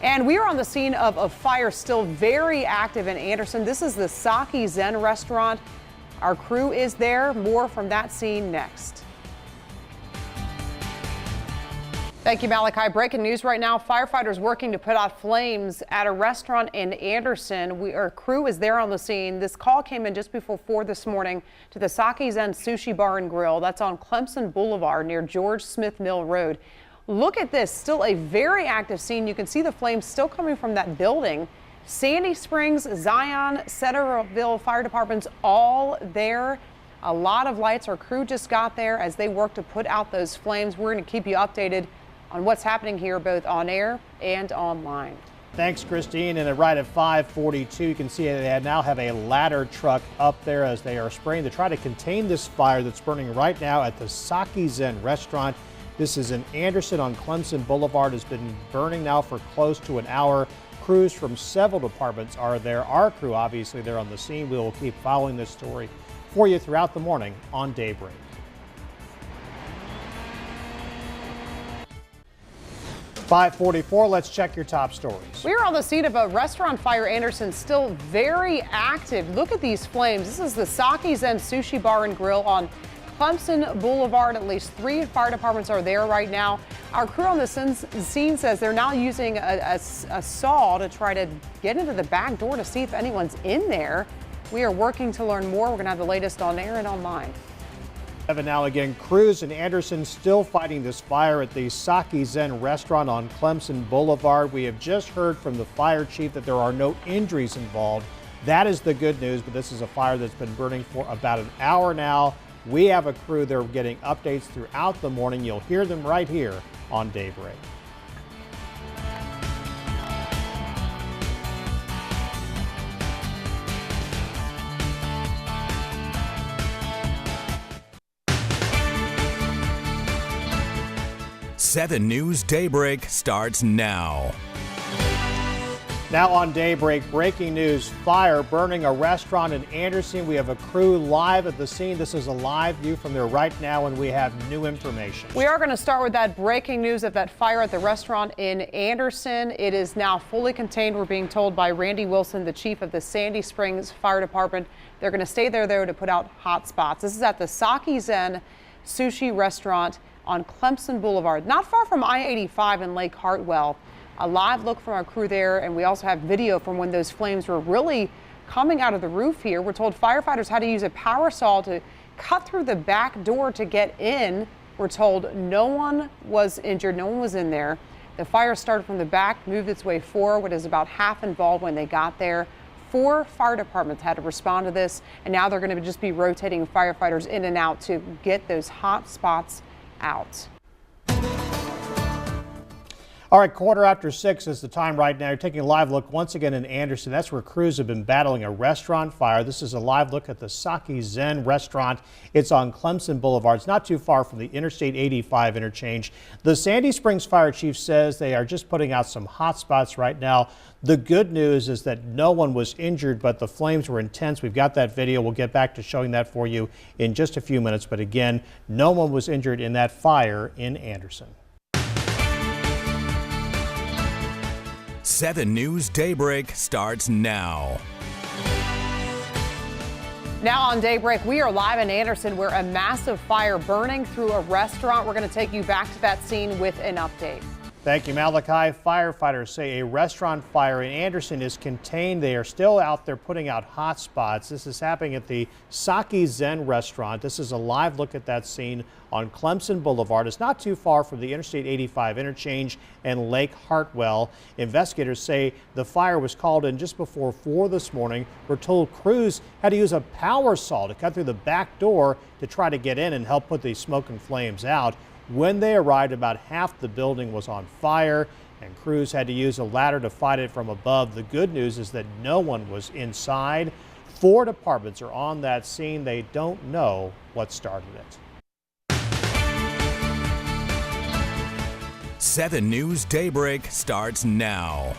And we are on the scene of a fire still very active in Anderson. This is the Saki Zen restaurant. Our crew is there. More from that scene next. Thank you, Malachi. Breaking news right now. Firefighters working to put out flames at a restaurant in Anderson. Our crew is there on the scene. This call came in just before 4 this morning to the Saki Zen Sushi Bar and Grill. That's on Clemson Boulevard near George Smith Mill Road. Look at this. Still a very active scene. You can see the flames still coming from that building. Sandy Springs, Zion, Centerville fire departments all there. A lot of lights. Our crew just got there as they work to put out those flames. We're going to keep you updated on what's happening here, both on air and online. Thanks, Christine. And right at 5:42, you can see they now have a ladder truck up there as they are spraying to try to contain this fire that's burning right now at the Saki Zen restaurant. This is in Anderson on Clemson Boulevard. Has been burning now for close to an hour. Crews from several departments are there. Our crew, obviously, they're on the scene. We will keep following this story for you throughout the morning on Daybreak. 5:44, let's check your top stories. We are on the scene of a restaurant fire, Anderson, still very active. Look at these flames. This is the Saki Zen Sushi Bar and Grill on Clemson Boulevard. At least 3 fire departments are there right now. Our crew on the scene says they're now using a saw to try to get into the back door to see if anyone's in there. We are working to learn more. We're going to have the latest on air and online. Now again, crews in Anderson still fighting this fire at the Saki Zen restaurant on Clemson Boulevard. We have just heard from the fire chief that there are no injuries involved. That is the good news, but this is a fire that's been burning for about an hour now. We have a crew. They're getting updates throughout the morning. You'll hear them right here on Daybreak. Seven News Daybreak starts now. Now on Daybreak, breaking news, fire burning a restaurant in Anderson. We have a crew live at the scene. This is a live view from there right now, and we have new information. We are going to start with that breaking news of that fire at the restaurant in Anderson. It is now fully contained, we're being told by Randy Wilson, the chief of the Sandy Springs Fire Department. They're going to stay there, though, to put out hot spots. This is at the Saki Zen Sushi Restaurant on Clemson Boulevard, not far from I-85 in Lake Hartwell. A live look from our crew there, and we also have video from when those flames were really coming out of the roof here. We're told firefighters had to use a power saw to cut through the back door to get in. We're told no one was injured, no one was in there. The fire started from the back, moved its way forward, is about half involved when they got there. 4 fire departments had to respond to this, and now they're going to just be rotating firefighters in and out to get those hot spots out. All right, 6:15 is the time right now. You're taking a live look once again in Anderson. That's where crews have been battling a restaurant fire. This is a live look at the Saki Zen restaurant. It's on Clemson Boulevard. It's not too far from the Interstate 85 interchange. The Sandy Springs fire chief says they are just putting out some hot spots right now. The good news is that no one was injured, but the flames were intense. We've got that video. We'll get back to showing that for you in just a few minutes. But again, no one was injured in that fire in Anderson. 7 News Daybreak starts now. Now on Daybreak, we are live in Anderson where a massive fire burning through a restaurant. We're going to take you back to that scene with an update. Thank you, Malachi. Firefighters say a restaurant fire in Anderson is contained. They are still out there putting out hot spots. This is happening at the Saki Zen restaurant. This is a live look at that scene on Clemson Boulevard. It's not too far from the Interstate 85 interchange and Lake Hartwell. Investigators say the fire was called in just before 4 this morning. We're told crews had to use a power saw to cut through the back door to try to get in and help put the smoke and flames out. When they arrived, about half the building was on fire, and crews had to use a ladder to fight it from above. The good news is that no one was inside. 4 departments are on that scene. They don't know what started it. 7 News Daybreak starts now.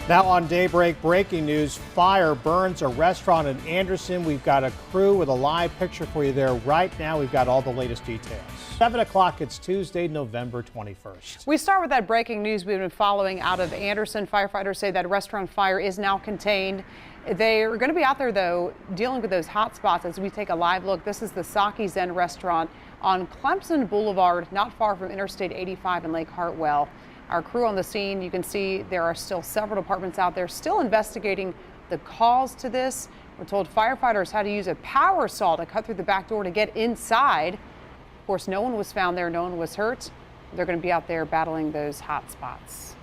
Now on Daybreak, breaking news, fire burns a restaurant in Anderson. We've got a crew with a live picture for you there right now. We've got all the latest details. 7 o'clock, it's Tuesday, November 21st. We start with that breaking news we've been following out of Anderson. Firefighters say that restaurant fire is now contained. They are going to be out there, though, dealing with those hot spots as we take a live look. This is the Saki Zen restaurant on Clemson Boulevard, not far from Interstate 85 in Lake Hartwell. Our crew on the scene, you can see there are still several departments out there still investigating the cause to this. We're told firefighters had to use a power saw to cut through the back door to get inside. Of course, no one was found there. No one was hurt. They're going to be out there battling those hot spots.